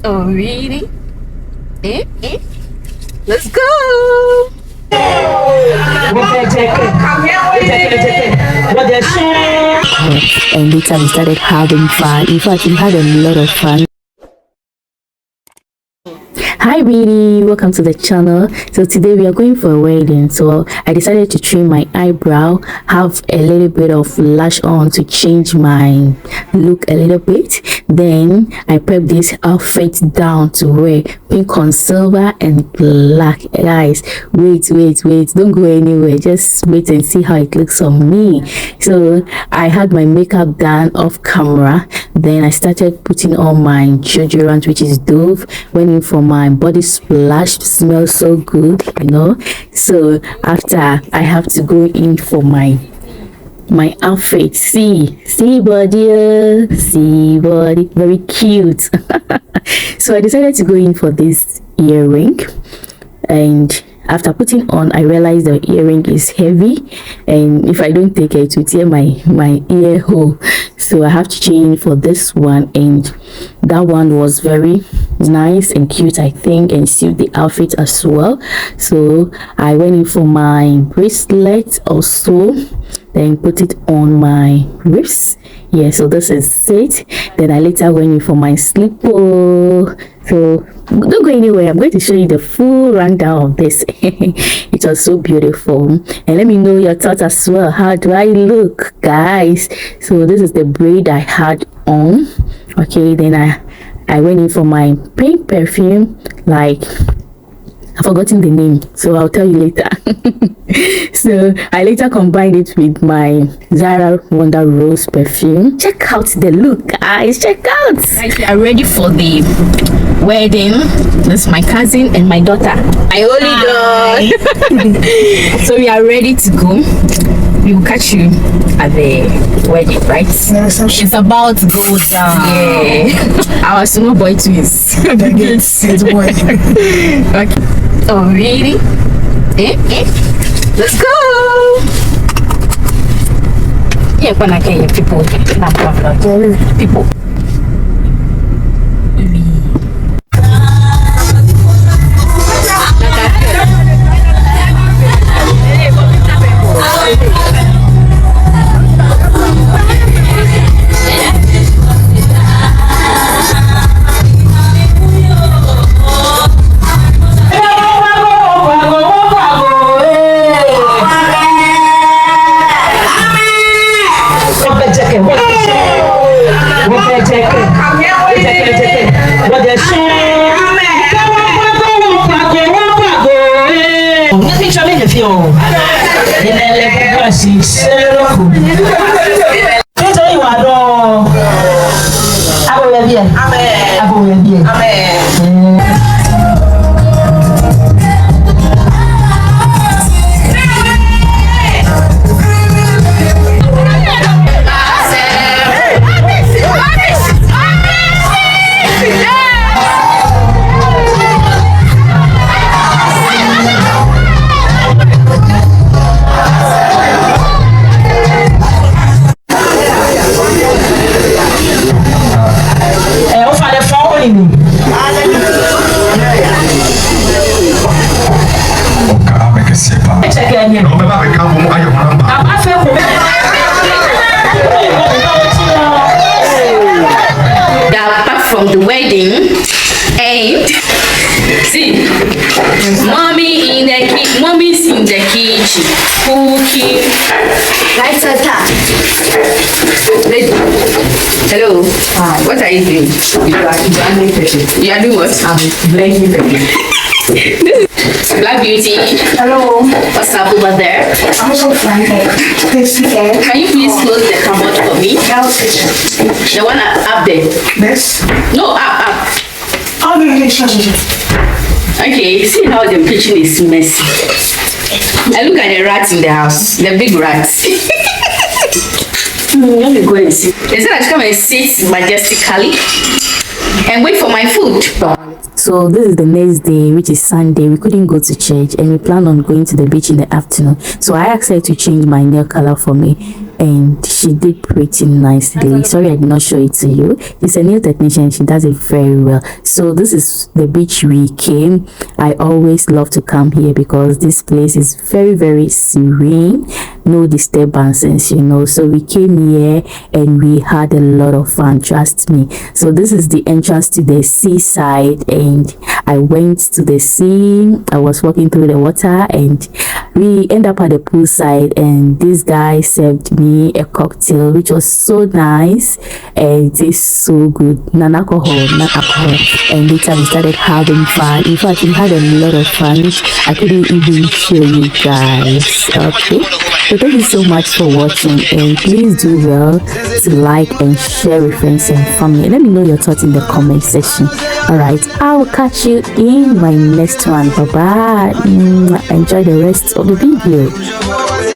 Oh, really? Let's go! And later we started having fun. In fact, we had a lot of fun. Hi beauty, welcome to the channel. So today we are going for a wedding, so I decided to trim my eyebrow, have a little bit of lash on to change my look a little bit. Then I prepped this outfit down to wear pink on silver and black. Guys, wait, don't go anywhere, just wait and see how it looks on me. So I had my makeup done off camera, then I started putting on my deodorant, which is Dove. Went in for my body splash, smells so good, you know. So after, I have to go in for my outfit. See body, very cute. So I decided to go in for this earring, and after putting on, I realized the earring is heavy, and if I don't take it, it will tear my ear hole. So I have to change for this one, and that one was very nice and cute, I think, and suit the outfit as well. So I went in for my bracelet also, then put it on my wrist. Yeah, so this is it. Then I later went in for my slipper. So don't go anywhere, I'm going to show you the full rundown of this. It was so beautiful, and let me know your thoughts as well. How do I look, guys? So this is the braid I had on. Okay, then I went in for my pink perfume, like I've forgotten the name, so I'll tell you later. So I later combined it with my Zara Wonder Rose perfume. Check out the look, guys, check out. Guys, we are ready for the wedding. This is my cousin and my daughter, my only daughter. So we are ready to go. We will catch you at the wedding, right? It's about to go down. Yeah. Our small boy twins. Good boy. Okay. Oh, really? Let's go! Yeah, when I get people. People. Back from the wedding, and see, mommy's in the kitchen cooking. Lights are down. Hello. Hi. What are you doing? You are doing what? I'm blending pepper. This is Black Beauty. Hello. What's up over there? I'm so fine. Can you please close the cupboard for me? The one up there. This? No, up. Okay, see how the kitchen is messy. I look at the rats in the house, the big rats. Let me go and see. They said I should come and sit majestically and wait for my food. So this is the next day, which is Sunday. We couldn't go to church and we planned on going to the beach in the afternoon. So I asked her to change my nail color for me and she did pretty nicely. Sorry I did not show it to you. It's a nail technician, she does it very well. So this is the beach we came. I always love to come here because this place is very serene, no disturbances, you know. So we came here and we had a lot of fun, trust me. So this is the entrance to the seaside and I went to the sea. I was walking through the water and we end up at the poolside and this guy served me a cocktail which was so nice and it tastes so good. Non-alcohol, not alcohol. And later we started having fun. In fact, we had a lot of fun which I couldn't even show you guys. Okay, so thank you so much for watching and please do well to like and share with friends and family. Let me know your thoughts in the comment section. All right, I will catch you in my next one. Bye bye. Enjoy the rest of the video.